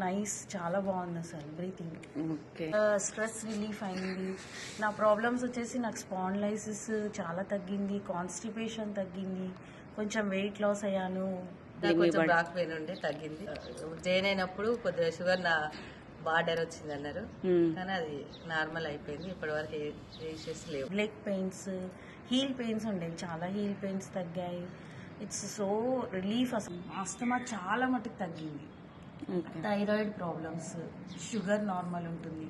Nice, చాలా బాగుంది అసలు బ్రీతింగ్. స్ట్రెస్ రిలీఫ్ అయింది. నా ప్రాబ్లమ్స్ వచ్చేసి నాకు స్పాండిలైసిస్ చాలా తగ్గింది, కాన్స్టిపేషన్ తగ్గింది, కొంచెం వెయిట్ లాస్ అయ్యాను. కొంచెం బ్యాక్ పెయిన్ ఉండి తగ్గింది. జైన్ అయినప్పుడు కొద్దిగా షుగర్ నా బార్డర్ వచ్చింది అన్నారు, కానీ అది నార్మల్ అయిపోయింది. ఇప్పటి వరకు ఏ ఇష్యూస్ లేవు. లెగ్ పెయిన్స్, హీల్ పెయిన్స్ ఉండేవి, చాలా హీల్ పెయిన్స్ తగ్గాయి. It's so relief. అసలు ఆస్తమా చాలా మటుకు తగ్గింది. థైరాయిడ్ ప్రాబ్లమ్స్, షుగర్ నార్మల్ ఉంటుంది,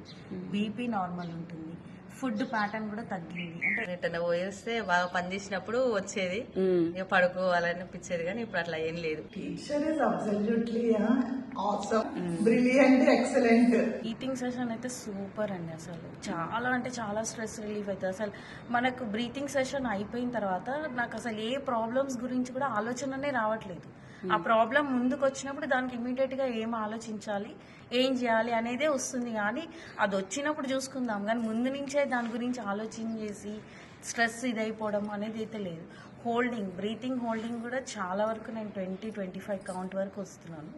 బీపీ నార్మల్ ఉంటుంది, ఫుడ్ ప్యాటర్న్ కూడా తగ్గింది. అంటే ఎటన్నా పోయేస్తే బాగా పనిచేసినప్పుడు వచ్చేది, ఇక పడుకోవాలనిపించేది, కానీ ఇప్పుడు అట్లా ఏం లేదు. Teacher is absolutely awesome, brilliant, excellent. Eating session అయితే సూపర్ అండి. అసలు చాలా అంటే చాలా స్ట్రెస్ రిలీఫ్ అవుతుంది. అసలు మనకు బ్రీతింగ్ సెషన్ అయిపోయిన తర్వాత నాకు అసలు ఏ ప్రాబ్లమ్స్ గురించి కూడా ఆలోచననే రావట్లేదు. ఆ ప్రాబ్లం ముందుకు వచ్చినప్పుడు దానికి ఇమీడియట్ గా ఏం ఆలోచించాలి, ఏం చేయాలి అనేదే వస్తుంది. కానీ అది వచ్చినప్పుడు చూసుకుందాం, కానీ ముందు నుంచే దాని గురించి ఆలోచన చేసి స్ట్రెస్ ఇదైపోవడం అనేది అయితే లేదు. హోల్డింగ్, బ్రీతింగ్ హోల్డింగ్ కూడా చాలా వరకు నేను 20-25 కౌంట్ వరకు వస్తున్నాను.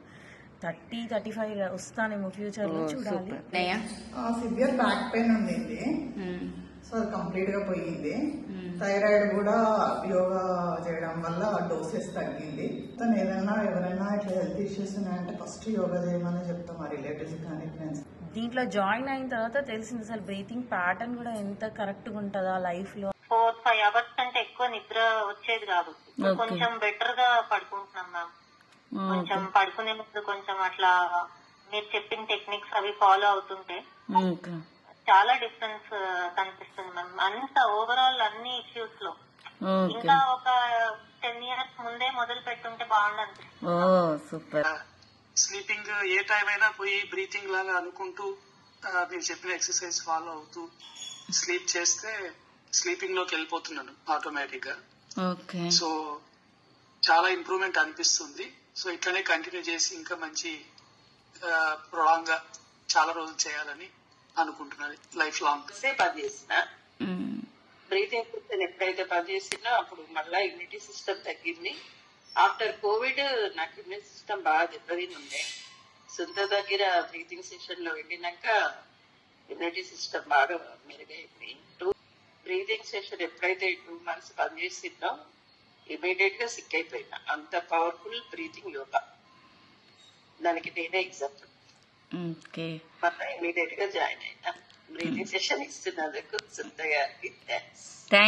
30-35 వస్తానేమో ఫ్యూచర్ లో, చూడాలి. సివియర్ బ్యాక్ పెయిన్ ఉండింది, సో అది కంప్లీట్ గా పోయింది. థైరాయిడ్ కూడా యోగా చేయడం వల్ల డోసెస్ తగ్గింది. తను ఏదైనా ఎవరైనా ఇట్లా హెల్త్ ఇష్యూస్ ఉన్నాయంటే ఫస్ట్ యోగా చేయమని చెప్తాం మా రిలేటివ్స్ కానీ ఫ్రెండ్స్. దీంట్లో జాయిన్ అయిన తర్వాత తెలిసింది అసలు బ్రీతింగ్ ప్యాటర్న్ కూడా ఎంత కరెక్ట్ గా ఉంటుందా లైఫ్ లో. 4-5 అవర్స్ కంటే ఎక్కువ నిద్ర వచ్చేది కాదు. కొంచెం బెటర్ గా పడుకుంటున్నాం మ్యామ్. కొంచెం పడుకునే ముందు కొంచెం అట్లా మీరు చెప్పిన టెక్నిక్స్ అవి ఫాలో అవుతుంటే చాలా డిఫరెన్స్ కనిపిస్తుంది మ్యామ్. అంత ఓవరాల్ అన్ని ఇష్యూస్ లో ఇంకా ఒక 10 years ముందే మొదలు పెట్టుంటే బాగుండనిపిస్తుంది. స్లీపింగ్ ఏ టైం అయినా పోయి బ్రీతింగ్ లాగా అనుకుంటూ మీరు చెప్పిన ఎక్సర్సైజ్ ఫాలో అవుతూ స్లీప్ చేస్తే స్లీపింగ్ లోకి వెళ్ళిపోతున్నాను ఆటోమేటిక్ గా. సో చాలా ఇంప్రూవ్మెంట్ అనిపిస్తుంది. సో ఇట్లనే కంటిన్యూ చేసి ఇంకా మంచి ప్రొలాంగ్ గా చాలా రోజులు చేయాలని అనుకుంటున్నది లైఫ్ లాంగ్. పని చేసిన బ్రీతింగ్ సిస్టమ్ ఎప్పుడైతే పని చేసినా అప్పుడు మళ్ళీ ఇమ్యూనిటీ సిస్టమ్ తగ్గింది. ఆఫ్టర్ కోవిడ్ నాకు ఇమ్యూనిటీ సిస్టమ్ బాగా దెబ్బతిని ఉండే. సొంత దగ్గర బ్రీతింగ్ సెషన్ లో వెళ్ళినాక ఇమ్యూనిటీ సిస్టమ్ బాగా మెరుగైంది. బ్రీతింగ్ సెషన్ ఎప్పుడైతే 2 months పనిచేసిందో ఇమీడియట్ గా సిక్ అయిపోయినా. అంత పవర్ఫుల్ బ్రీతింగ్ యోగా, దానికి నేనే ఎగ్జాంపుల్. ఇమీడియట్ గా జాయిన్ అయినా. బ్రీతింగ్ సెషన్ ఇస్తున్నందుకు సొంత గారికి థ్యాంక్స్.